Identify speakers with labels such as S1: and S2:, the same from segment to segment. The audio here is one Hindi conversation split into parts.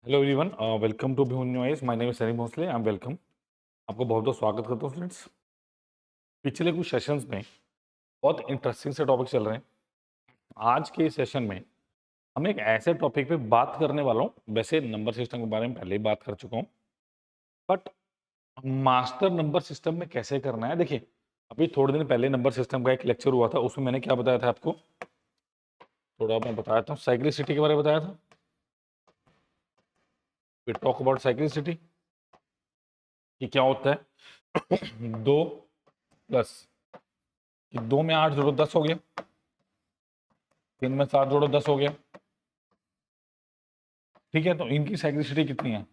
S1: हेलो एवरीवन, वेलकम टू बिहुन noise. My name is Sunny Bhosale. I am welcome. आपको बहुत बहुत स्वागत करता हूँ फ्रेंड्स। पिछले कुछ सेशंस में बहुत इंटरेस्टिंग से टॉपिक चल रहे हैं। आज के सेशन में हम एक ऐसे टॉपिक पे बात करने वाला हूँ। वैसे नंबर सिस्टम के बारे में पहले ही बात कर चुका हूँ, बट मास्टर नंबर सिस्टम में कैसे करना है। देखिए, अभी थोड़े दिन पहले नंबर सिस्टम का एक लेक्चर हुआ था, उसमें मैंने क्या बताया था आपको, थोड़ा मैं बताया था, साइक्लिसिटी के बारे में बताया था। वी टॉक अबाउट साइक्लिसिटी कि क्या होता है। दो प्लस कि 2 में 8 जोड़ो 10 हो गया, 3 में 7 जोड़ो 10 हो गया। ठीक है, तो इनकी साइक्लिसिटी कितनी है?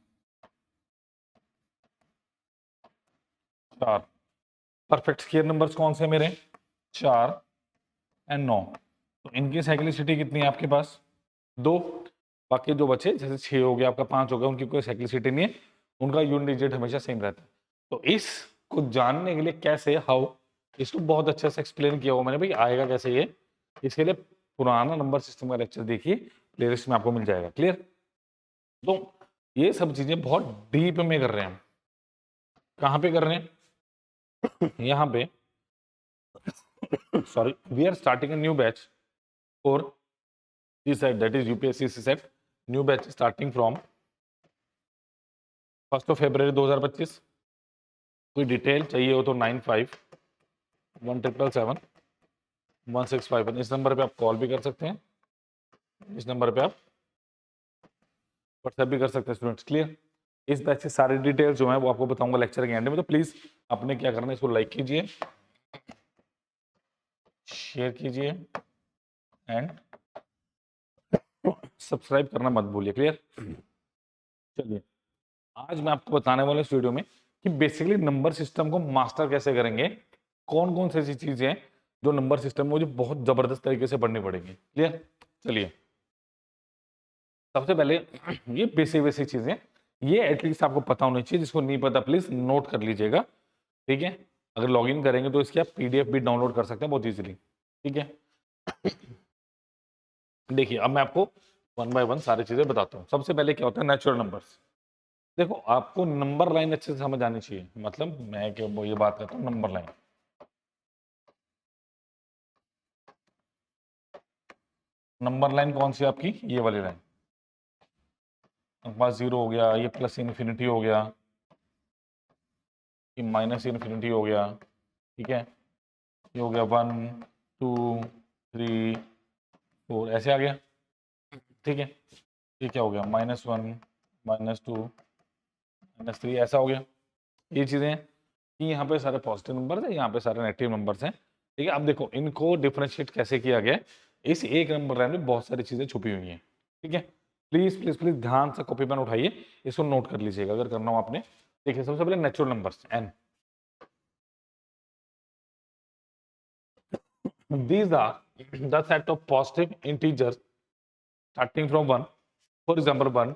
S1: 4। परफेक्ट स्क्वायर नंबर्स कौन से मेरे? 4 एंड 9। तो इनकी साइक्लिसिटी कितनी है आपके पास? 2। बाकी जो बचे, जैसे 6 हो गया आपका, 5 हो गया, उनकी कोई साइक्लिसिटी नहीं है, उनका यूनिट डिजिट हमेशा सेम रहता है। तो इसको जानने के लिए कैसे, हाउ, इसको बहुत अच्छे से एक्सप्लेन किया हुआ मैंने। भाई आएगा कैसे ये, इसके लिए पुराना नंबर सिस्टम का लेक्चर देखिए, प्लेलिस्ट में आपको मिल जाएगा। क्लियर? तो ये सब चीजें बहुत डीप में कर रहे हैं। कहां पे कर रहे हैं? यहाँ पे sorry, we are starting a new batch for CSET, that is UPSC CSET। New batch starting from 1 February 2025। कोई डिटेल चाहिए हो तो 9517771651, इस नंबर पे आप कॉल भी कर सकते हैं, इस नंबर पे आप व्हाट्सएप भी कर सकते हैं स्टूडेंट्स। क्लियर? इस बैच की सारी डिटेल्स जो है वो आपको बताऊंगा लेक्चर के एंड में। तो प्लीज आपने क्या करना है, इसको लाइक कीजिए, शेयर कीजिए एंड सब्सक्राइब करना मत भूलिए। क्लियर? चलिए, आज मैं आपको बताने वाला इस वीडियो में कि बेसिकली नंबर सिस्टम को मास्टर कैसे करेंगे, कौन कौन सी ऐसी चीजें हैं जो नंबर सिस्टम में मुझे बहुत जबरदस्त तरीके से पढ़नी पड़ेगी। क्लियर? चलिए, सबसे पहले ये बेसिक बेसिक चीजें, ये एटलीस्ट आपको पता होनी चाहिए। जिसको नहीं पता प्लीज नोट कर लीजिएगा। ठीक है? अगर लॉगिन करेंगे तो इसकी आप पीडीएफ भी डाउनलोड कर सकते हैं बहुत इजीली। ठीक है? देखिए, अब मैं आपको वन बाय वन सारी चीजें बताता हूँ। सबसे पहले क्या होता है, नेचुरल नंबर्स। देखो, आपको नंबर लाइन अच्छे से समझ आनी चाहिए। मतलब मैं क्या वो ये बात करता हूँ, नंबर लाइन। नंबर लाइन कौन सी है आपकी? ये वाली लाइन। पास 0 हो गया, ये प्लस इन्फिनिटी हो गया, ये माइनस इन्फिनिटी हो गया। ठीक है? ये हो गया 1 2 3 4, ऐसे आ गया। ठीक है? ये क्या हो गया? -1 -2 -3, ऐसा हो गया। ये चीजें हैं कि यहाँ पे सारे पॉजिटिव नंबर है, यहाँ पे सारे नेगेटिव नंबर्स हैं। ठीक है? अब देखो, इनको डिफरेंशिएट कैसे किया गया है। इस एक नंबर लाइन में बहुत सारी चीजें छुपी हुई हैं। ठीक है? प्लीज प्लीज प्लीज ध्यान से कॉपी पेन उठाइए, इसको नोट कर लीजिएगा अगर करना हो आपने। देखिए, सबसे पहले natural numbers N. These are the set of positive integers starting from 1, for example 1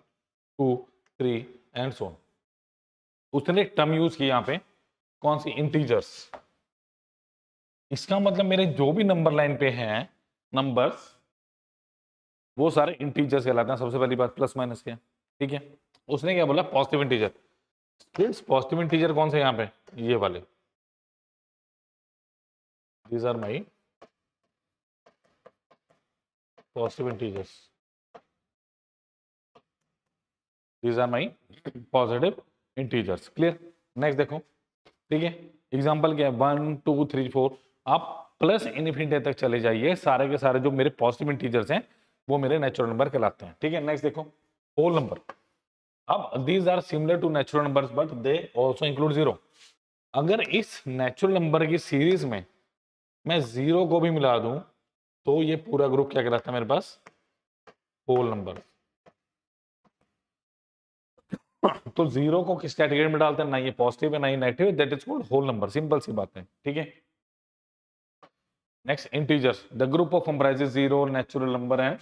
S1: 2 3 and so on। उसने एक टर्म यूज की यहाँ पे, कौन सी? इंटीजर्स। इसका मतलब मेरे जो भी नंबर लाइन पे हैं नंबर्स, वो सारे इंटीजर्स कहलाते हैं। सबसे पहली बात प्लस माइनस के। ठीक है? उसने क्या बोला? Positive integer. Students, positive integer कौन से यहाँ पे? ये वाले। These are my positive integers, these are my positive integers. Clear? Next देखो। ठीक है? एग्जाम्पल क्या है? 1 2 3 4। आप प्लस इन्फिनिटी तक चले जाइए, सारे के सारे जो मेरे पॉजिटिव इंटीजर्स हैं वो मेरे नेचुरल नंबर कहलाते हैं। ठीक है? नेक्स्ट देखो, होल नंबर। अब these are similar to natural numbers but they also include zero. अगर इस नेचुरल नंबर की सीरीज में मैं जीरो को भी मिला दूं तो ये पूरा ग्रुप क्या कहलाता है मेरे पास? Whole number. तो जीरो को किस कैटेगरी में डालते हैं? ना ये पॉजिटिव है ना ये नेगेटिव है, that is called whole number. Simple सी बात है। ठीक है? Next, integers, the group of comprises zero natural number and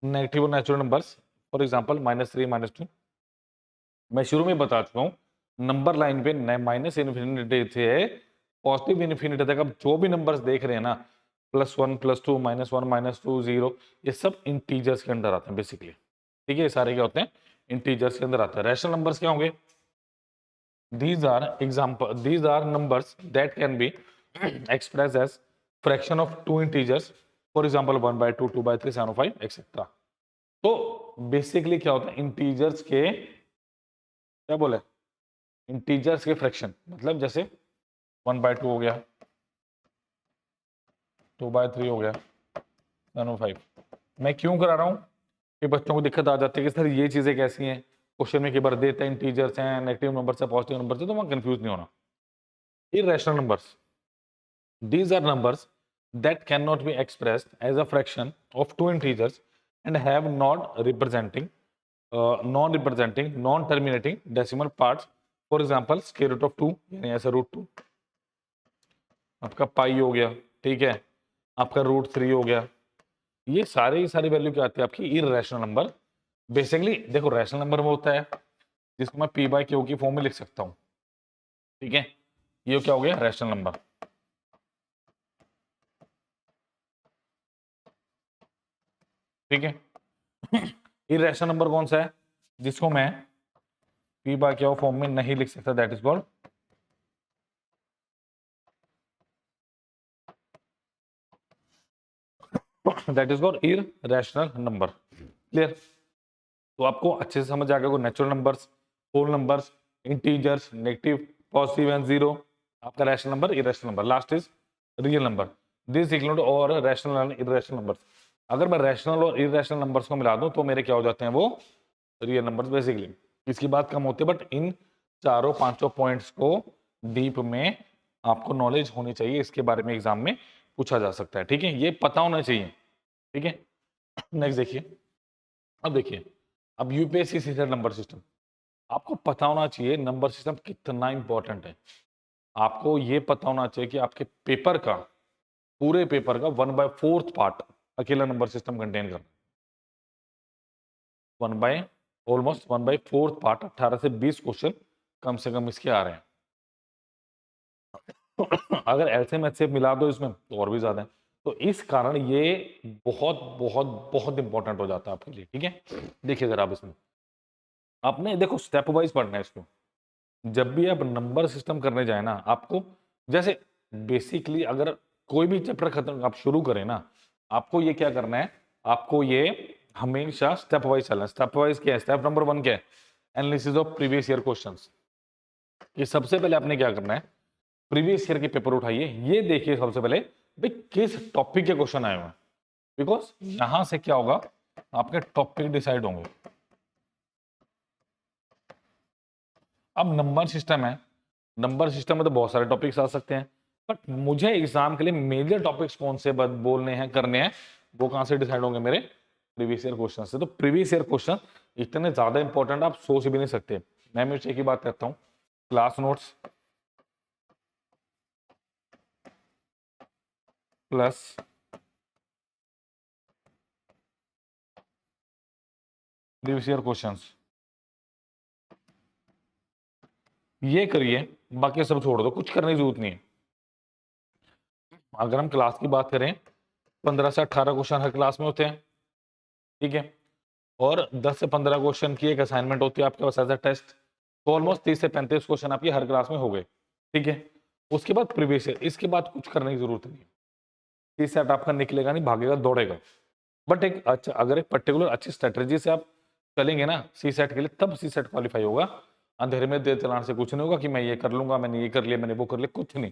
S1: negative natural numbers. For example -3 -2। मैं शुरू में बता चुका हूं, नंबर लाइन पे माइनस इन्फिनिटी से पॉजिटिव इन्फिनिटी तक अब जो भी नंबर्स देख रहे हैं ना, +1 +2 -1 -2 0, ये सब इंटीजर्स के अंडर आते हैं बेसिकली। ठीक है? ये सारे क्या होते हैं? इंटीजर्स के अंदर आता है। रैशनल नंबर्स क्या होंगे? These are numbers that can be expressed as fraction of two integers, for example 1/2, 2/3, 7/5 etc. तो बेसिकली क्या होता है, इंटीजर्स के क्या बोले, इंटीजर्स के फ्रैक्शन, मतलब जैसे 1/2 हो गया, 2/3 हो गया, 7/5। मैं क्यों करा रहा हूँ कि बच्चों को दिक्कत आ जाती है कि सर ये चीजें कैसी हैं, क्वेश्चन में कई बार देते हैं इंटीजर्स हैं, नेगेटिव नंबर्स है, पॉजिटिव नंबर्स है, तो वहां कंफ्यूज नहीं होना। Irrational numbers, these are numbers that cannot be expressed as a fraction of two integers and have non-representing, non-terminating decimal parts. For example, square root of 2 यानी ऐसा √2, आपका पाई हो गया, ठीक है, आपका √3 हो गया। ये सारी वैल्यू क्या आती है आपकी? Irrational number. बेसिकली देखो, रैशनल नंबर वो होता है जिसको मैं p/q की फॉर्म में लिख सकता हूँ, ठीक है। ये क्या हो गया? Rational number. ठीक है। इरेशनल नंबर कौन सा है जिसको मैं p/q फॉर्म में नहीं लिख सकता? That is called irrational number. Clear? तो आपको अच्छे से समझ आ गया, natural numbers, whole numbers, integers, negative, positive and zero, आपका rational number, irrational number, last is real number. This include और रैशनल एंड इरेशनल नंबर्स। अगर मैं रैशनल और इरेशनल नंबर्स को मिला दूं तो मेरे क्या हो जाते हैं? वो रियल नंबर्स। बेसिकली इसकी बात कम होती है, बट इन चारों पांचों पॉइंट्स को डीप में आपको नॉलेज होनी चाहिए, इसके बारे में एग्जाम में पूछा जा सकता है, ठीक है, ये पता होना चाहिए, ठीक है। नेक्स्ट देखिए, अब देखिए, अब यूपीएससी सीधे नंबर सिस्टम, आपको पता होना चाहिए नंबर सिस्टम कितना इंपॉर्टेंट है। आपको ये पता होना चाहिए कि आपके पेपर का, पूरे पेपर का 1/4 पार्ट अकेला नंबर सिस्टम कंटेन कर, ऑलमोस्ट 1/4 पार्ट, 18 से 20 क्वेश्चन कम से कम इसके आ रहे हैं। अगर एलसीएम एचसीएफ मिला दो इसमें तो और भी ज्यादा है। तो इस कारण ये बहुत बहुत बहुत इंपॉर्टेंट हो जाता है आपके लिए, ठीक है। देखिए जरा, आप इसमें आपने देखो स्टेप वाइज पढ़ना है इसको। जब भी आप नंबर सिस्टम करने जाए ना, आपको जैसे बेसिकली अगर कोई भी चैप्टर खत्म आप शुरू करें ना, आपको ये क्या करना है, आपको ये हमेशा स्टेप वाइज चलना है। स्टेप वाइज क्या है? स्टेप नंबर 1 क्या है? Analysis of previous year questions. ये सबसे पहले आपने क्या करना है, प्रीवियस ईयर के पेपर उठाइए, ये देखिए सबसे पहले भाई किस टॉपिक के क्वेश्चन आए हुए हैं, बिकॉज यहां से क्या होगा, आपके टॉपिक डिसाइड होंगे। अब नंबर सिस्टम है, नंबर सिस्टम में तो बहुत सारे टॉपिक्स आ सकते हैं, बट मुझे एग्जाम के लिए मेजर टॉपिक्स कौन से बोलने हैं, करने हैं, वो कहां से डिसाइड होंगे? मेरे प्रीवियस ईयर क्वेश्चन से। तो प्रीवियस ईयर क्वेश्चन इतने ज्यादा इंपॉर्टेंट आप सोच भी नहीं सकते। मैं हमेशा की बात करता हूँ, class notes plus previous year questions, ये करिए, बाकी सब छोड़ दो, कुछ करने की जरूरत नहीं है। अगर हम क्लास की बात करें, 15 से 18 क्वेश्चन हर क्लास में होते हैं, ठीक है, और 10 से 15 क्वेश्चन की एक असाइनमेंट होती है आपके पास एज अ टेस्ट, तो ऑलमोस्ट 30 से 35 क्वेश्चन आपकी हर क्लास में हो गए, ठीक है। उसके बाद प्रीवियस ईयर, इसके बाद कुछ करने की जरूरत नहीं है। सी सेट आपका निकलेगा नहीं, भागेगा दौड़ेगा, बट एक अच्छा, अगर एक पर्टिकुलर अच्छी स्ट्रेटेजी से आप चलेंगे ना सी सेट के लिए, तब सी सेट क्वालिफाई होगा। अंधेरे में देर चलाने से कुछ नहीं होगा कि मैं ये कर लूंगा, मैंने ये कर लिया, मैंने वो कर लिया, कुछ नहीं।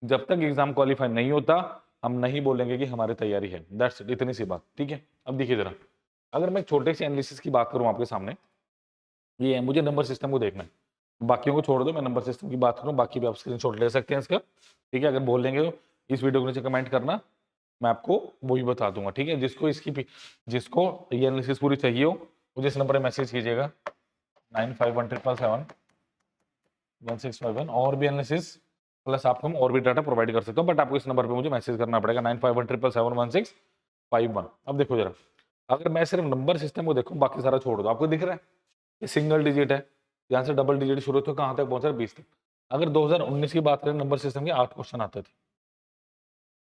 S1: जब तक एग्जाम क्वालिफाई नहीं होता, हम नहीं बोलेंगे कि हमारी तैयारी है। दैट्स इट, इतनी सी बात, ठीक है। अब देखिए जरा, अगर मैं छोटे से एनालिसिस की बात करूं आपके सामने, ये है, मुझे नंबर सिस्टम को देखना है, बाकियों को छोड़ दो, मैं नंबर सिस्टम की बात करूं, बाकी भी आप स्क्रीनशॉट ले सकते हैं इसका, ठीक है। अगर बोल देंगे तो इस वीडियो को नीचे कमेंट करना, मैं आपको वो भी बता दूंगा, ठीक है। जिसको ये एनालिसिस पूरी चाहिए हो, मुझे इस नंबर पर मैसेज कीजिएगा 9517771651, और भी एनालिसिस प्लस आपको हम और भी डाटा प्रोवाइड कर सकते हो, बट आपको इस नंबर पे मुझे मैसेज करना पड़ेगा 9517771651। अब देखो जरा, अगर मैं सिर्फ नंबर सिस्टम को देखूं, बाकी सारा छोड़ दो, आपको दिख रहा है ये सिंगल डिजिट है, यहाँ से डबल डिजिट शुरू तो कहाँ तक पहुंचा? 20 तक। अगर 2019 की बात करें, नंबर सिस्टम के 8 क्वेश्चन आते थे,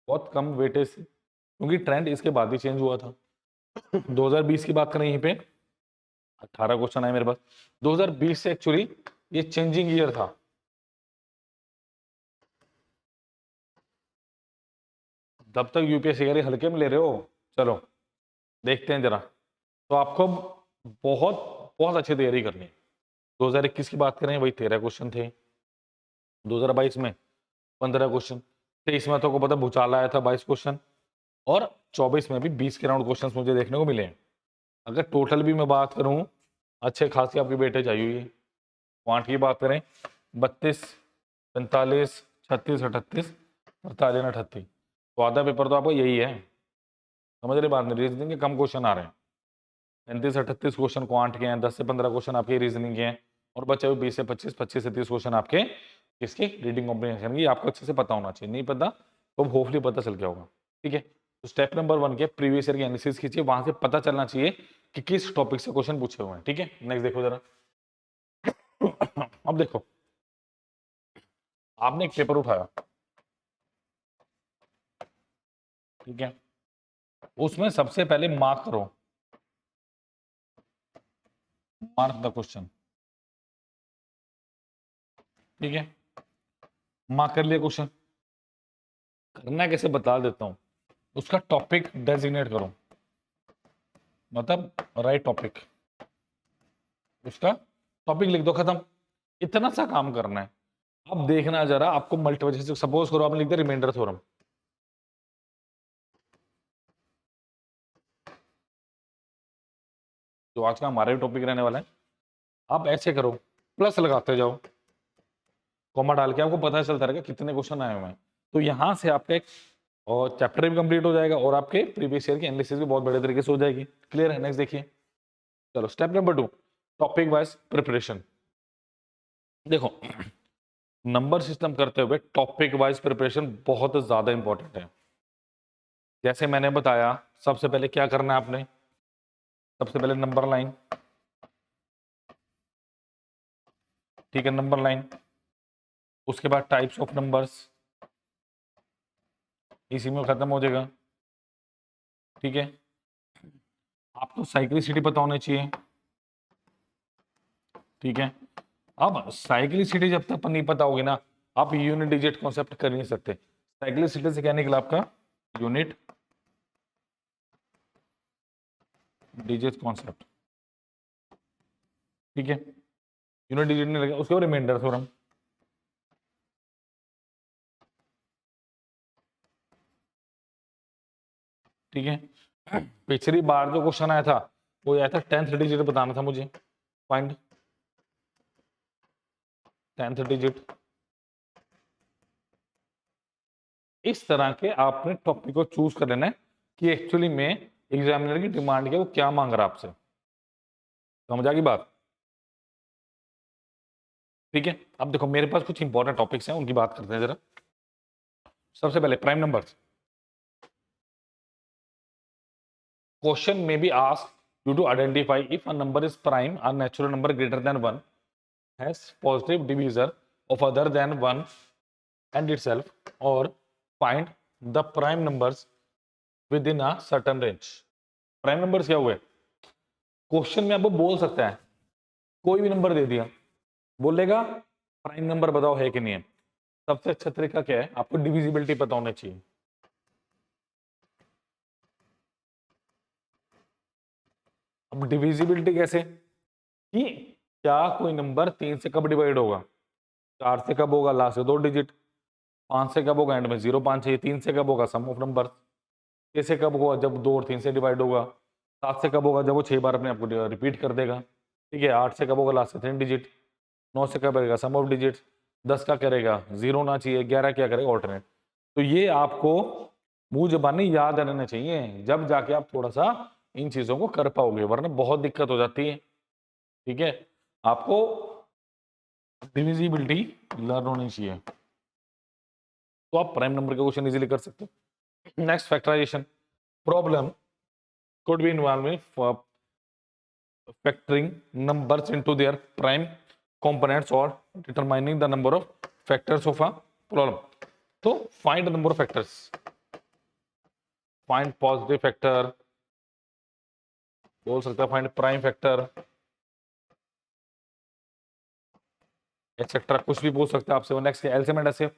S1: बहुत कम वेटेज थी, क्योंकि ट्रेंड इसके बाद ही चेंज हुआ था। 2020 की बात करें यहीं पे, 18 क्वेश्चन आए मेरे पास। 2020 से एक्चुअली ये चेंजिंग ईयर था। तब तक यूपीएससी कह रही हल्के में ले रहे हो, चलो देखते हैं जरा। तो आपको बहुत बहुत अच्छी तैयारी करनी है। 2021 की बात करें, वही 13 क्वेश्चन थे। 2022 में 15 क्वेश्चन। 23 में तो को पता भूचाल आया था, 22 क्वेश्चन। और 24 में भी 20 के राउंड क्वेश्चन मुझे देखने को मिले हैं। अगर टोटल भी मैं बात करूं, अच्छे खासी आपकी वेटेज आई हुई है। क्वांट की बात करें, 32, 45, 36, 38, 48, 38, तो आधा पेपर तो आपको यही है। समझ रहे बात नहीं? रीजनिंग के कम क्वेश्चन आ रहे हैं। 35 38 क्वेश्चन क्वांट के हैं, 10 से 15 क्वेश्चन आपके रीजनिंग के हैं, और बचे हुए 20 से 25, 25 से 30 क्वेश्चन आपके किसके, रीडिंग कॉम्प्रिहेंशन की। आपको अच्छे से पता होना चाहिए, नहीं पता तो होपफुली पता चल गया होगा। ठीक है, तो स्टेप नंबर 1 के प्रीवियस ईयर की एनालिसिस कीजिए, वहां से पता चलना चाहिए कि किस टॉपिक से क्वेश्चन पूछे हुए हैं। ठीक है, नेक्स्ट देखो जरा। अब देखो, आपने एक पेपर उठाया, ठीक है, उसमें सबसे पहले मार्क करो, मार्क द क्वेश्चन। ठीक है, मार्क कर लिया क्वेश्चन। करना कैसे बता देता हूं। उसका टॉपिक डेजिग्नेट करो, मतलब राइट टॉपिक, उसका टॉपिक लिख दो, खत्म। इतना सा काम करना है। अब देखना जरा, आपको मल्टीप्लिकेशन, सपोज करो आपने लिख दिया रिमाइंडर थ्योरम, जो आज का हमारा भी टॉपिक रहने वाला है। आप ऐसे करो, प्लस लगाते जाओ, कॉमा डाल के, आपको पता चलता रहेगा कितने क्वेश्चन आए हुए हैं। तो यहां से आपका एक और चैप्टर भी कंप्लीट हो जाएगा, और आपके प्रीवियस ईयर की एनालिसिस भी बहुत बड़े तरीके से हो जाएगी। क्लियर है? नेक्स्ट देखिए। चलो step number 2, topic wise preparation. देखो, नंबर सिस्टम करते हुए टॉपिक वाइज प्रिपरेशन बहुत ज्यादा इंपॉर्टेंट है। जैसे मैंने बताया, सबसे पहले क्या करना है आपने, सबसे पहले नंबर लाइन, ठीक है, नंबर लाइन। उसके बाद टाइप्स ऑफ नंबर्स, इसी में खत्म हो जाएगा। ठीक है, आपको साइक्लिसिटी पता होनी चाहिए। ठीक है, अब साइक्लिसिटी जब तक नहीं पता होगी ना, आप यूनिट डिजिट कॉन्सेप्ट कर नहीं सकते। साइक्लिसिटी से क्या निकला आपका, यूनिट डिजिट कॉन्सेप्ट। ठीक है, यूनिट डिजिट नहीं लगा, उसके बाद रिमाइंडर थ्योरम। ठीक है, पिछली बार जो क्वेश्चन आया था वो आया था 10th डिजिट बताना था मुझे, फाइंड 10th डिजिट। इस तरह के आपने टॉपिक को चूज कर लेना है कि एक्चुअली में एग्जामिनर की डिमांड क्या, वो क्या मांग रहा है आपसे। समझ आ गई बात? ठीक है, अब देखो मेरे पास कुछ इंपॉर्टेंट टॉपिक्स हैं, उनकी बात करते हैं जरा। सबसे पहले prime numbers. Question may be asked you to identify if a number is prime, a natural number greater than 1 has positive divisor of other than 1 and itself, or find the prime numbers within a certain range। Prime numbers क्या हुए? क्वेश्चन में आपको बोल सकता है, कोई भी नंबर दे दिया, बोलेगा प्राइम नंबर बताओ है कि नहीं है। सबसे अच्छा तरीका क्या है, आपको डिविजिबिलिटी पता होना चाहिए। अब डिविजिबिलिटी कैसे, कि क्या कोई नंबर 3 से कब डिवाइड होगा, 4 से कब होगा, लास्ट से 2 डिजिट, 5 से कब होगा, एंड में 0 5 6, 3 से कब होगा, सम ऑफ नंबर, 6 से कब होगा, जब 2 और 3 से डिवाइड होगा, 7 से कब होगा, जब वो 6 बार अपने आपको रिपीट कर देगा। ठीक है, 8 से कब होगा, लास्ट से 3 डिजिट, 9 से कब करेगा, सम ऑफ डिजिट, 10 का करेगा 0 होना चाहिए, 11 क्या करेगा, ऑल्टरनेट। तो ये आपको मुंह जबानी याद रहना चाहिए, जब जाके आप थोड़ा सा इन चीजों को कर पाओगे, वरना बहुत दिक्कत हो जाती है। ठीक है, आपको डिविजिबिलिटी लर्न होनी चाहिए, तो आप प्राइम नंबर के क्वेश्चन इजीली कर सकते हो। Next, factorization problem could be involving for factoring numbers into their prime components or determining the number of factors of a problem। तो find the number of factors, find positive factor, बोल सकता है find prime factor, एक्सेट्रा, कुछ भी पूछ सकते हैं आपसे। नेक्स्ट एलसीएम एंड एचसीएफ,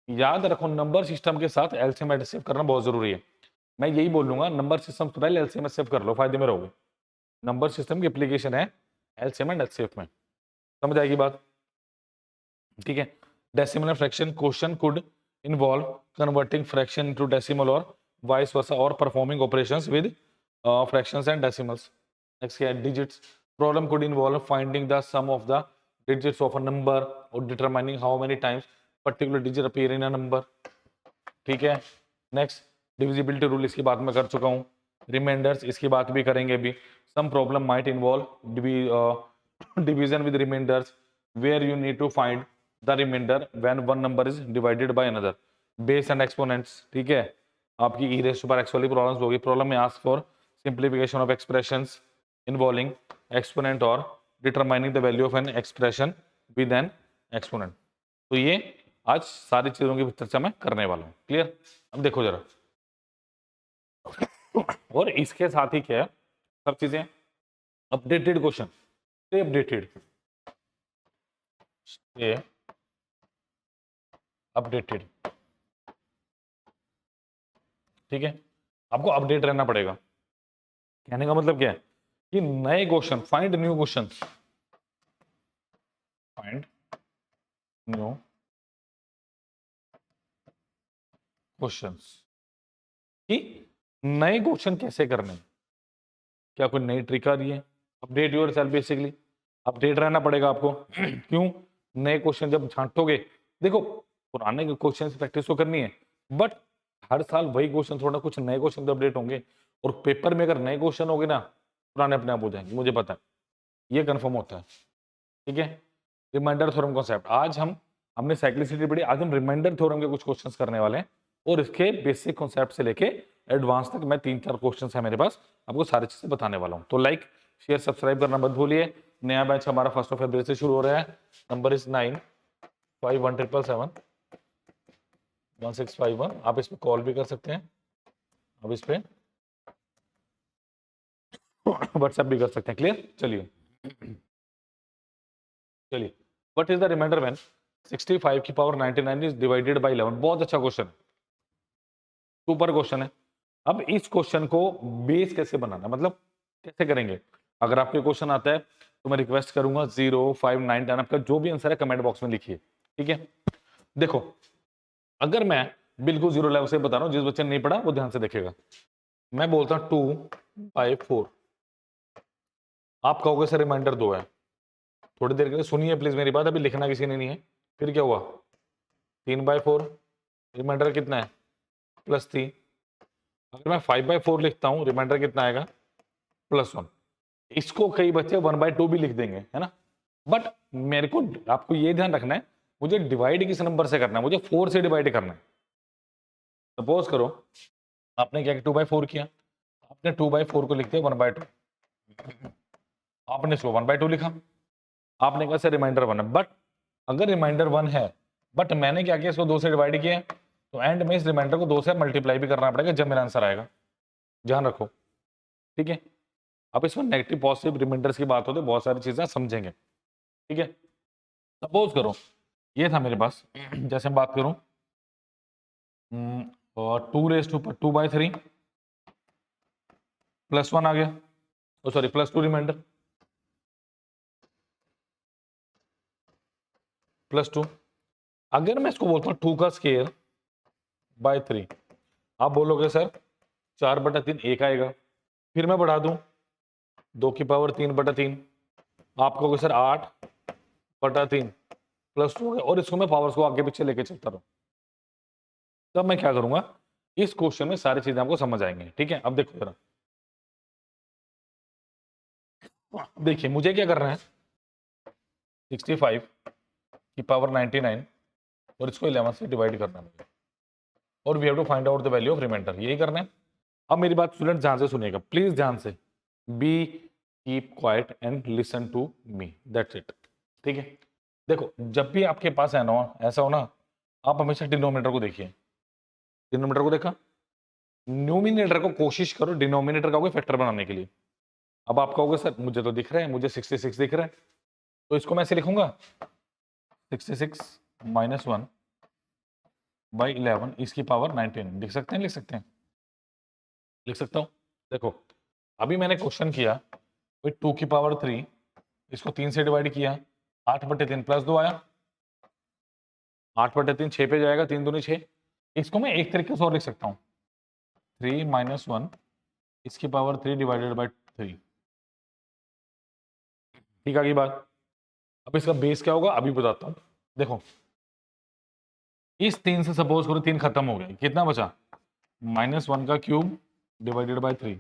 S1: याद रखो नंबर सिस्टम के साथ एलसीएम एंड एचसीएफ करना बहुत जरूरी है। मैं यही बोलूंगा, नंबर सिस्टम से पहले एलसीएम एचसीएफ कर लो, फायदे में रहोगे। नंबर सिस्टम की एप्लीकेशन है एलसीएम एंड एचसीएफ में, समझ आएगी बात, ठीक है। Decimal fraction question could involve converting fraction into decimal और वाइस वर्सा और performing operations with fractions and decimals. Next क्या है, digits, problem could involve finding the sum of the digits of a number or determining how many times particular digit appear in a number, ठीक है। नेक्स्ट डिविजिबिलिटी रूल, इसकी बात मैं कर चुका हूँ। रिमाइंडर्स, इसकी बात भी करेंगे अभी। Some problem might involve division with remainders where you need to find the remainder when one number is divided by another, base and exponents, ठीक है। आपकी e raise to power x वाली प्रॉब्लम्स होगी। प्रॉब्लम में ask for simplification of expressions involving exponent और determining the value of an expression with an exponent. तो ये आज सारी चीजों की चर्चा मैं करने वाला हूँ, क्लियर। अब देखो जरा, और इसके साथ ही क्या है, सब चीजें updated question, stay updated, stay updated, ठीक है। आपको अपडेट रहना पड़ेगा। कहने का मतलब क्या है कि नए question, find new question, find new questions, कि नए क्वेश्चन कैसे करने, क्या कोई नई ट्रिक आ रही है। Update your self, basically update रहना पड़ेगा आपको। क्यों, नए क्वेश्चन जब छांटोगे, देखो पुराने क्वेश्चन से प्रैक्टिस तो करनी है, बट हर साल वही क्वेश्चन, थोड़ा कुछ नए क्वेश्चन तो अपडेट होंगे। और पेपर में अगर नए क्वेश्चन होंगे ना, पुराने अपने आप हो जाएंगे, मुझे पता है, ये कंफर्म होता है, ठीक है। रिमाइंडर थ्योरम कॉन्सेप्ट, आज हमने साइक्लिसिटी पढ़ी, आज हम रिमाइंडर थ्योरम के कुछ क्वेश्चंस करने वाले हैं, और इसके बेसिक कॉन्सेप्ट से लेके एडवांस तक मैं 3-4 क्वेश्चंस है मेरे पास, आपको सारी चीजें बताने वाला हूँ। तो लाइक शेयर सब्सक्राइब करना मत भूलिए। नया बैच हमारा 1 फरवरी से शुरू हो रहा है। Number is 9517771651। आप इस पे कॉल भी कर सकते हैं, आप इस पे व्हाट्सएप भी कर सकते हैं, क्लियर। चलिए चलिए, what is the remainder when 65 की पावर 99 इज डिवाइडेड बाय 11। बहुत अच्छा क्वेश्चन, सुपर क्वेश्चन है। अब इस क्वेश्चन को बेस कैसे बनाना, मतलब कैसे करेंगे। अगर आपके क्वेश्चन आता है तो मैं रिक्वेस्ट करूंगा 0, 5, 9, 10 आपका जो भी आंसर है कमेंट बॉक्स में लिखिए, ठीक है। देखो, अगर मैं बिल्कुल 0 लेवल से बता रहा हूं, जिस बच्चे ने नहीं पढ़ा वो ध्यान से देखेगा। मैं बोलता हूं 2/4, आप कहोगे सर रिमाइंडर 2 है। थोड़ी देर के लिए सुनिए प्लीज मेरी बात, अभी लिखना किसी ने नहीं है। फिर क्या हुआ, 3/4, रिमाइंडर कितना है +3। अगर मैं 5/4 लिखता हूं, रिमाइंडर कितना आएगा +1। इसको कई बच्चे 1/2 भी लिख देंगे, है ना। बट मेरे को, आपको ये ध्यान रखना है, मुझे डिवाइड किस नंबर से करना है, मुझे 4 से डिवाइड करना है। सपोज करो आपने क्या 2/4 किया, आपने 2/4 को लिख दिया 1/2, आपने इसको 1/2 लिखा, आपने कहा सर रिमाइंडर 1 है। बट अगर रिमाइंडर 1 है, बट मैंने क्या किया, इसको 2 से डिवाइड किया, तो एंड में इस रिमाइंडर को 2 से मल्टीप्लाई भी करना पड़ेगा जब मेरा आंसर आएगा, ध्यान रखो, ठीक है। अब इसमें नेगेटिव पॉजिटिव रिमाइंडर्स की बात होती है, बहुत सारी चीजें समझेंगे, ठीक है। सपोज करो ये था मेरे पास, जैसे मैं बात करूं 2/3 +1 आ गया, सॉरी +2 रिमाइंडर +2। अगर मैं इसको बोलता हूँ 2 का स्क्वायर बाय 3, आप बोलोगे सर 4/3 1 आएगा। फिर मैं बढ़ा दूं 2 की पावर 3/3, आप कहोगे सर 8/3 +2 हो गया, और इसको मैं पावर्स को आगे पीछे लेके चलता रहूं। तब मैं क्या करूंगा, इस क्वेश्चन में सारी चीजें आपको समझ आएंगी, ठीक है। अब देखो जरा, देखिए मुझे क्या करना है, 65 की पावर 99 और इसको 11 से डिवाइड करना है, और we have to find out the value of remainder, यही करना है। अब मेरी बात स्टूडेंट ध्यान से सुनिएगा, प्लीज ध्यान से, be keep quiet and listen to me, that's it, ठीक है। देखो जब भी आपके पास है ना ऐसा हो ना, आप हमेशा डिनोमिनेटर को देखिए, डिनोमिनेटर को देखा, न्यूमिनेटर को कोशिश करो डिनोमिनेटर का कोई फैक्टर बनाने के लिए। अब आप कहोगे सर मुझे तो दिख रहा है, मुझे 66 दिख रहा है, तो इसको मैं ऐसे लिखूंगा 66 माइनस 1 बाई 11 इसकी पावर 19। लिख सकते हैं, लिख सकते हैं, लिख सकता हूँ। देखो अभी मैंने क्वेश्चन किया भाई 2 की पावर 3, इसको 3 से डिवाइड किया, 8/3 प्लस 2 आया, 8/3 6 पे जाएगा, 3 दूनी 6। इसको मैं एक तरीके से और लिख सकता हूँ, 3 माइनस 1 इसकी पावर 3 डिवाइडेड बाई 3। ठीक है, बात। अब इसका बेस क्या होगा अभी बताता हूँ। देखो इस 3 से सपोज करो 3 खत्म हो गया, कितना बचा, -1 का क्यूब डिवाइडेड बाई 3।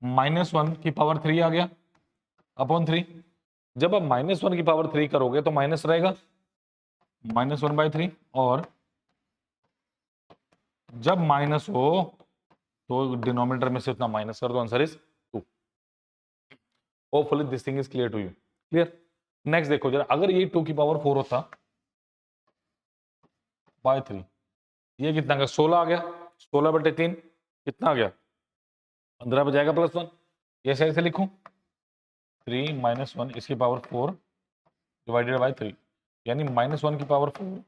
S1: -1 की पावर 3 आ गया अपॉन 3। जब आप -1 की पावर 3 करोगे तो माइनस रहेगा, -1/3। और जब माइनस हो तो डिनोमिनेटर में से उतना माइनस कर दो, answer is 2। Hopefully this thing is clear to you. Clear. Next देखो जरा, अगर ये 2 की पावर 4 होता बाय 3, ये कितना का 16 आ गया, 16/3 कितना आ गया 15 पे जाएगा प्लस 1। ये सही से लिखूं 3 माइनस 1 इसकी पावर 4 डिवाइडेड बाई 3, यानी -1 की पावर 4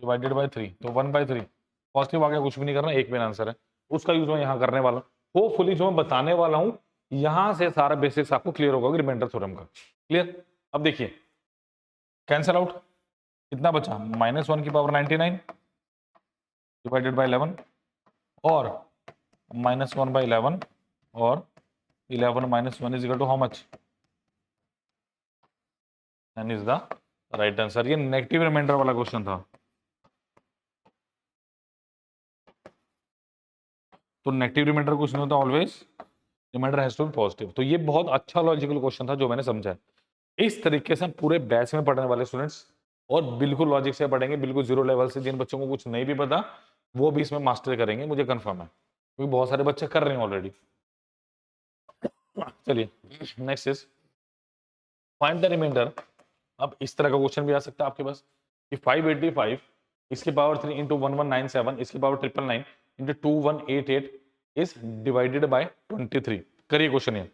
S1: डिवाइडेड बाई 3, तो 1/3। पॉजिटिव आ गया, कुछ भी नहीं करना, एक मेन आंसर है, उसका यूज मैं यहाँ करने वाला हूँ। होपफुली जो मैं बताने वाला हूँ यहां से सारा बेसिक्स आपको क्लियर होगा रिमाइंडर थ्योरम का। क्लियर। अब देखिए कैंसल आउट, कितना बचा, -1 की पावर 99 डिवाइडेड बाई 11 और -1/11 और 11 minus 1 is equal to how much, and is the right answer. ये नेगेटिव रिमाइंडर वाला क्वेश्चन था, तो नेगेटिव रिमाइंडर क्वेश्चन होता है always remainder has to be positive. तो ये बहुत अच्छा लॉजिकल क्वेश्चन था जो मैंने समझा है। इस तरीके से हम पूरे बैच में पढ़ने वाले स्टूडेंट्स और बिल्कुल लॉजिक से पढ़ेंगे, बिल्कुल जीरो लेवल से, जिन बच्चों को कुछ नहीं भी पता वो भी इसमें मास्टर करेंगे, मुझे कंफर्म है, क्योंकि बहुत सारे बच्चे कर रहे हैं ऑलरेडी। चलिए next is find the remainder. अब इस तरह का क्वेश्चन भी आ सकता है आपके पास कि 585 इसकी पावर 3 इंटू 1197 इसकी power 999 into 2188 is divided bye 23। करिए क्वेश्चन, ये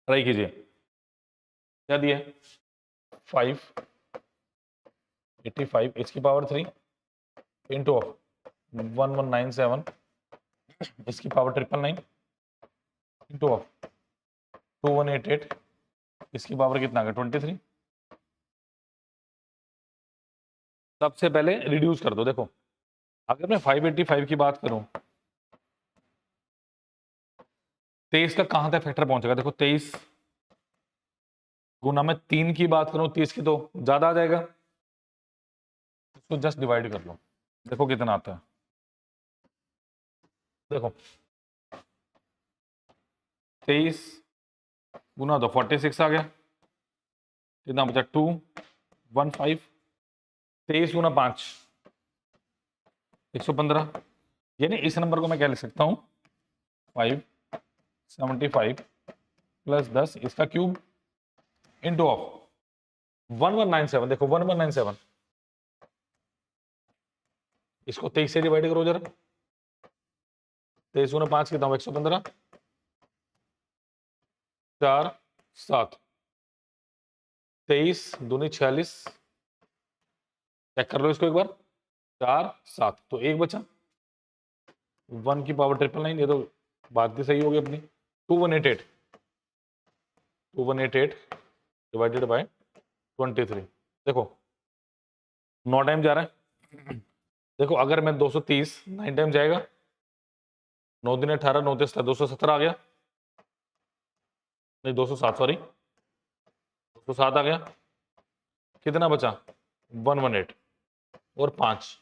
S1: ट्राई कीजिए। क्या दिया, 585 इसकी पावर 3 इंटू 1197 इसकी पावर 999 इंटू 2188 इसकी पावर कितना आ गया 23। सबसे पहले रिड्यूस कर दो। देखो अगर मैं 585 की बात करूं, 23 का कहां तक फैक्टर पहुंचेगा, देखो 23 गुना में 3 की बात करूं 30 की तो ज्यादा आ जाएगा, इसको जस्ट डिवाइड कर लो, देखो कितना आता है। देखो 23 गुना तो 46 आ गया, कितना बचा 215, 23 गुना 5 115, यानी इस नंबर को मैं क्या लिख सकता हूं 575 प्लस 10 इसका क्यूब इंटू ऑफ 1197। देखो 1197 इसको 23 से डिवाइड करो जरा, 23 गुना 5 कितना 115, 4 7 23 दूनी 46, चेक कर लो इसको एक बार, 4 7 तो एक बचा, 1 की पावर 999, ये तो बात भी सही होगी अपनी, 2188 डिवाइडेड बाय 23। देखो 9 टाइम जा रहा है, देखो अगर मैं 230 9 टाइम जाएगा, 9 दिन 18 9 10 217 आ गया, नहीं 207 सॉरी 207 आ गया, कितना बचा 118 और 5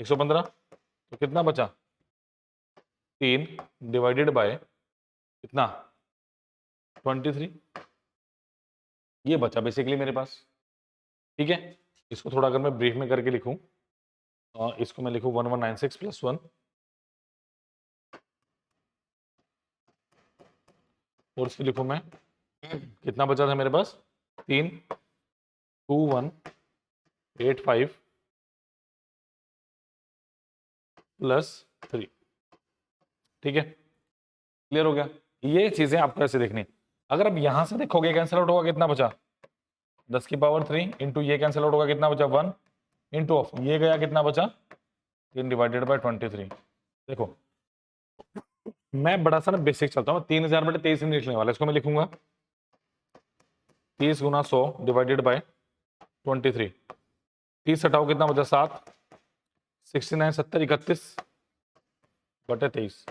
S1: 115, तो कितना बचा 3 डिवाइडेड बाय कितना 23, ये बचा बेसिकली मेरे पास। ठीक है, इसको थोड़ा अगर मैं ब्रीफ में करके लिखूं, इसको मैं लिखूं 1196 प्लस 1 और इसको लिखूं मैं, कितना बचा था मेरे पास 3 2185 प्लस 3। ठीक है, क्लियर हो गया। ये चीजें आपको ऐसे देखनी, अगर आप यहां से देखोगे कैंसिल आउट होगा, कितना बचा 10 की पावर 3 इंटू ये कैंसिल आउट होगा, कितना बचा 1 इंटू ऑफ ये गया, कितना बचा 3 डिवाइडेड बाय 23। देखो मैं बड़ा सा ना बेसिक चलता हूँ, 3000/23 नहीं लिखने वाला, इसको मैं लिखूंगा 30 गुना 100 डिवाइडेड बाय 23। 30 हटाओ, कितना बचा 7, 69 70 31/23।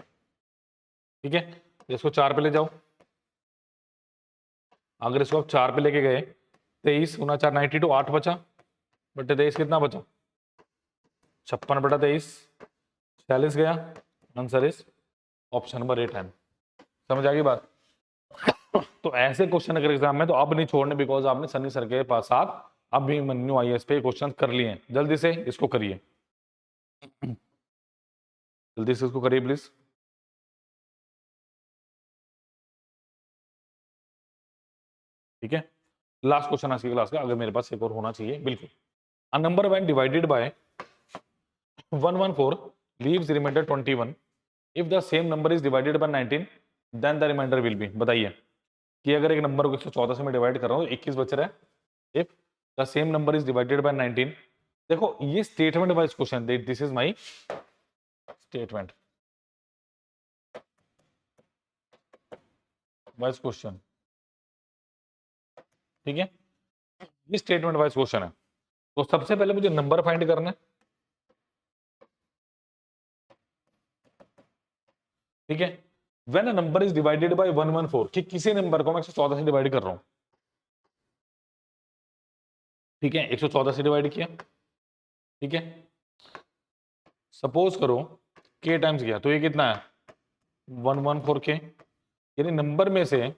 S1: ठीक है, इसको 4 पे ले जाओ। अगर इसको आप 4 पे लेके गए, 23 गुना 4 92, 8 बचा बटे 23, कितना बचा 56/23, 46 गया। आंसर इज ऑप्शन नंबर 8 है। समझ आ गई बात? तो ऐसे क्वेश्चन अगर एग्जाम में, तो अब नहीं छोड़ने, बिकॉज आपने सनी सर के पास साथ अभिमन्यु आईएएस पे क्वेश्चन कर लिए हैं। जल्दी से इसको करिए, जल्दी से इसको करिए प्लीज। ठीक है, लास्ट क्वेश्चन आज की क्लास का, अगर मेरे पास एक और होना चाहिए बिल्कुल। A number when divided by 114 leaves remainder 21, if the same number is divided by 19 then the remainder will be. बताइए कि अगर एक नंबर को 114 से मैं डिवाइड कर रहा हूं, 21 बच रहा है। If the same number is divided by 19, देखो ये statement wise question, this is my statement wise question. ठीक है, ये स्टेटमेंट वाइज क्वेश्चन है। तो सबसे पहले मुझे नंबर फाइंड करना है। ठीक है, when a number is divided by 114, कि किसी नंबर को मैं 114 से डिवाइड कर रहा हूं। ठीक है, 114 से डिवाइड किया। ठीक है, सपोज करो k टाइम्स किया, तो ये कितना है 114 के। यानी नंबर में से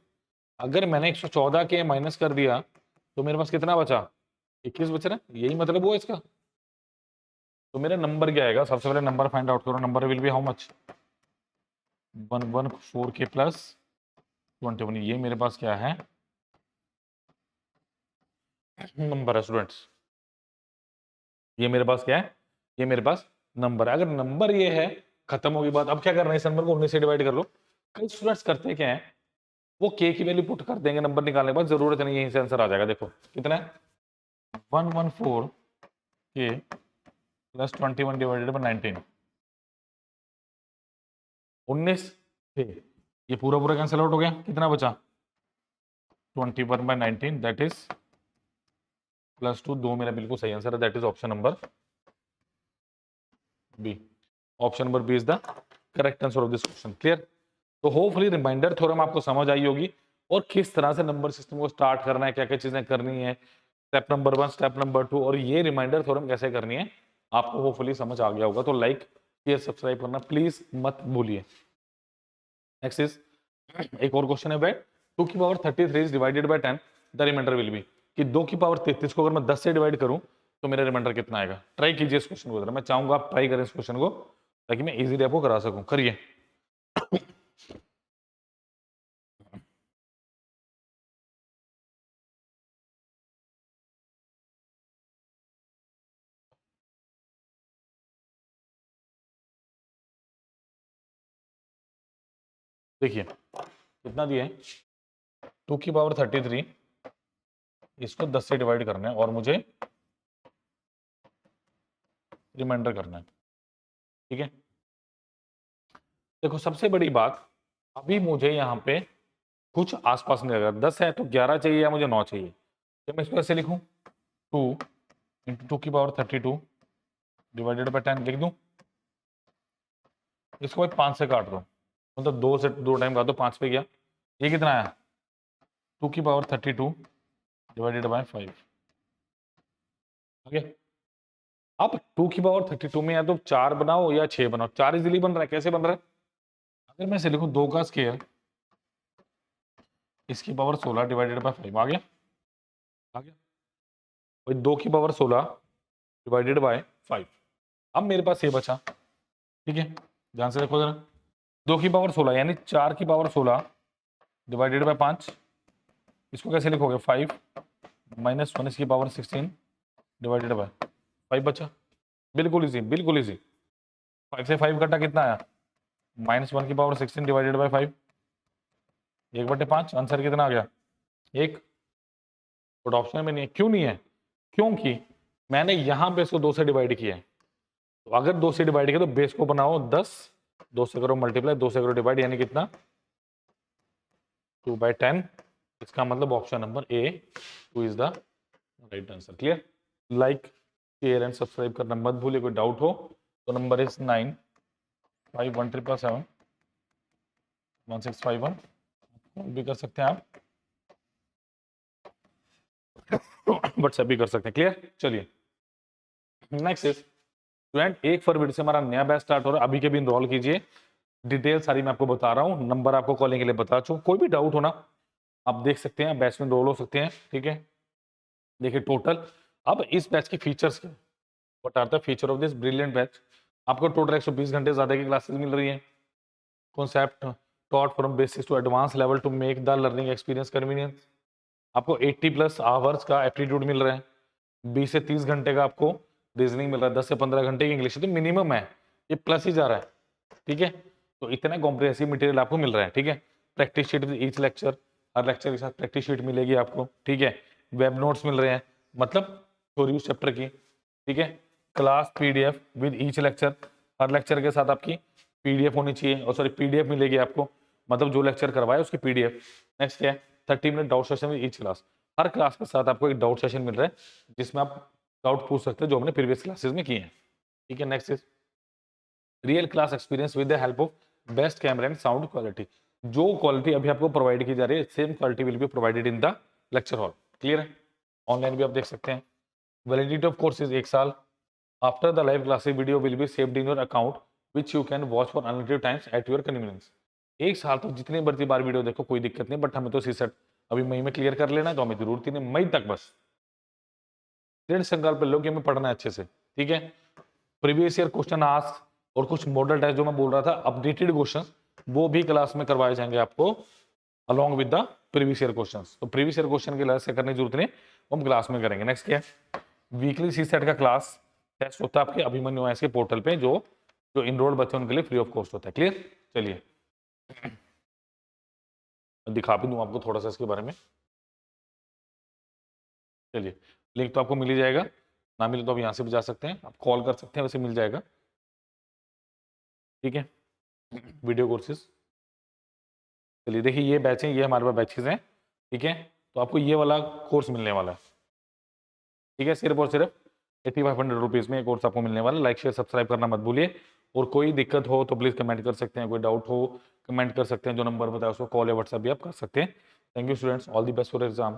S1: अगर मैंने 114 के माइनस कर दिया, तो मेरे पास कितना बचा 21 बच रहा है। यही मतलब वो इसका। तो मेरा नंबर क्या आएगा, सबसे पहले नंबर फाइंड आउट करो। Number will be how much 114 के प्लस 21। ये मेरे पास क्या है, नंबर है स्टूडेंट्स। ये मेरे पास क्या है, ये मेरे पास नंबर है। अगर नंबर ये है, खत्म होगी बात। अब क्या करना है, इस नंबर को 19 से डिवाइड कर लो। कई स्टूडेंट्स करते क्या है, वो k की वैल्यू पुट कर देंगे नंबर निकालने के बाद, जरूरत नहीं, यहीं से आंसर आ जाएगा। देखो कितना है 114 के प्लस 21 डिवाइडेड बाय 19, 19 से ये पूरा पूरा कैंसिल आउट हो गया, कितना बचा 21/19, दैट इज +2। 2 मेरा बिल्कुल सही आंसर है, that is option number B. Option number B is the correct answer of this question. Clear? तो होपफुली रिमाइंडर थ्योरम आपको समझ आई होगी, और किस तरह से नंबर सिस्टम को स्टार्ट करना है, क्या क्या चीजें करनी है, स्टेप नंबर 1, स्टेप नंबर 2, और ये रिमाइंडर थ्योरम कैसे करनी है, आपको होपफुली समझ आ गया होगा। तो लाइक शेयर सब्सक्राइब करना प्लीज मत भूलिए। नेक्स्ट इज एक और क्वेश्चन है बेट, 2 की power 33 is divided by 10, the remainder will be. कि 2 की पावर 33 को अगर मैं 10 से डिवाइड करूं, तो मेरा रिमाइंडर कितना आएगा। ट्राई कीजिए इस क्वेश्चन को, जरा मैं चाहूंगा आप ट्राई करें इस क्वेश्चन को, ताकि मैं इजीली आपको करा सकूं। करिए। देखिए कितना दिया है, 2 की पावर 33, इसको 10 से डिवाइड करना है और मुझे रिमाइंडर करना है। ठीक है, देखो सबसे बड़ी बात, अभी मुझे यहाँ पे कुछ आसपास नहीं लगा। 10 है तो 11 चाहिए या मुझे 9 चाहिए। तो मैं इसको ऐसे लिखूं, 2 इंटू 2 की पावर 32 डिवाइडेड बाय 10 लिख दूं। इसको भाई 5 से काट दो, मतलब 2 से 2 टाइम काट दो, 5 पे गया। ये कितना आया 2 की पावर 32 डिवाइडेड बाय 5। ओके, अब 2 की पावर 32 में या तो 4 बनाओ या 6 बनाओ। 4 इजीली बन रहा है, कैसे बन रहा है, अगर मैं इसे लिखूं 2 का स्क्वायर इसकी पावर 16 डिवाइडेड बाय 5। आ गया, आ गया भाई 2 की पावर 16 डिवाइडेड बाय 5। अब मेरे पास ये बचा। ठीक है, ध्यान से देखो जरा, 2 की पावर 16 यानी 4 की पावर 16 डिवाइडेड बाय 5। इसको कैसे लिखोगे 5 माइनस 1 इसकी पावर 16 डिवाइडेड बाय 5 बचा। बिल्कुल इजी, बिल्कुल इजी। 5 से 5 कटा, कितना आया -1 की पावर 16 डिवाइडेड बाय 5, 1/5। आंसर कितना आ गया 1। बट ऑप्शन में नहीं है। क्यों नहीं है? क्योंकि मैंने यहाँ पे इसको 2 से डिवाइड किया है। तो अगर 2 से डिवाइड किया तो बेस को बनाओ 10, 2 से करो मल्टीप्लाई, 2 से करो डिवाइड, यानी कितना 2/10। इसका मतलब option number A 2 is the right answer. Clear? Like share and subscribe करना मत भूलिए। कोई डाउट हो तो नंबर इज 9517771651 कॉल भी कर सकते हैं आप, व्हाट्सएप भी कर सकते हैं। क्लियर? चलिए नेक्स्ट इज स्टूडेंट 1 फरवरी से हमारा नया बैच स्टार्ट हो रहा है, अभी के भी इनरोल कीजिए। डिटेल सारी मैं आपको बता रहा हूँ, नंबर आपको कॉलिंग के लिए बता चुका हूँ। कोई भी डाउट हो ना आप देख सकते हैं, बैच में इनरोल हो सकते हैं। ठीक है, देखिए टोटल अब इस बैच की फीचर्स क्या, what are the feature of this brilliant batch. आपको टोटल 120 घंटे ज्यादा की क्लासेस मिल रही हैं। Concept taught from basics to advance level to make the learning experience convenience. आपको 80+ आवर्स का एप्टीट्यूड मिल रहा है, 20 से 30 घंटे का आपको रीजनिंग मिल रहा है, 10 से 15 घंटे की इंग्लिश, तो मिनिमम है, ये प्लस ही जा रहा है। ठीक है, तो इतना कॉम्प्रिहेंसिव मटेरियल आपको मिल रहा है। ठीक है, practice sheet with each lecture, her lecture के साथ प्रैक्टिस शीट मिलेगी आपको। ठीक है, वेब नोट्स मिल रहे हैं, मतलब थ्योरी उस चैप्टर की। ठीक है, class PDF with each lecture, her lecture के साथ आपकी पीडीएफ होनी चाहिए, और सॉरी पीडीएफ मिलेगी आपको, मतलब जो लेक्चर करवाए उसकी पीडीएफ। नेक्स्ट क्या है, 30 minute doubt session with each class, her class के साथ आपको एक डाउट सेशन मिल रहा है जिसमें आप डाउट पूछ सकते हैं जो हमने प्रीवियस क्लासेस में किए हैं। ठीक है, next is real class experience with the help of best camera and sound quality. जो क्वालिटी अभी आपको प्रोवाइड की जा रही है, same quality will be provided in the lecture hall. Clear है? ऑनलाइन भी आप देख सकते हैं। वैलिडिटी ऑफ कोर्स इज 1 साल। After the live classes video will be saved in your account which you can watch for unlimited times at your convenience. 1 साल तक जितनी मर्जी बार वीडियो देखो, कोई दिक्कत नहीं, बट हमें तो सीसेट अभी मई में क्लियर कर लेना है, तो हमें जरूरत ही नहीं, मई तक बस दृढ़ संकल्प लो कि हमें पढ़ना है अच्छे से। ठीक है, प्रीवियस ईयर क्वेश्चन आस्क और कुछ मॉडल टेस्ट जो मैं बोल रहा था, अपडेटेड क्वेश्चन, वो भी क्लास में करवाए जाएंगे आपको along with the previous year questions. तो प्रीवियस ईयर क्वेश्चन की अलग से करने की जरूरत नहीं, वो हम क्लास में करेंगे। नेक्स्ट क्या है, वीकली सी सेट का क्लास टेस्ट होता है आपके अभिमन्यु एस के पोर्टल पे, जो जो इनरोल्ड बच्चे उनके लिए फ्री ऑफ कॉस्ट होता है। क्लियर? चलिए दिखा भी दूं आपको थोड़ा सा इसके बारे में। चलिए, लिंक तो आपको मिल ही जाएगा, ना मिले तो आप यहाँ से भी जा सकते हैं, आप कॉल कर सकते हैं, वैसे मिल जाएगा। ठीक है, वीडियो कोर्सेज। चलिए देखिए, ये बैच है, ये हमारे पास बैचेज हैं। ठीक है, तो आपको ये वाला कोर्स मिलने वाला है। ठीक है, सिर्फ और सिर्फ 8500 रुपीज़ में ये कोर्स आपको मिलने वाला है। लाइक शेयर सब्सक्राइब करना मत भूलिए, और कोई दिक्कत हो तो प्लीज़ कमेंट कर सकते हैं, कोई डाउट हो कमेंट कर सकते हैं, जो नंबर बताया उसको कॉल या व्हाट्सएप भी आप कर सकते हैं। Thank you students, all the best for exam.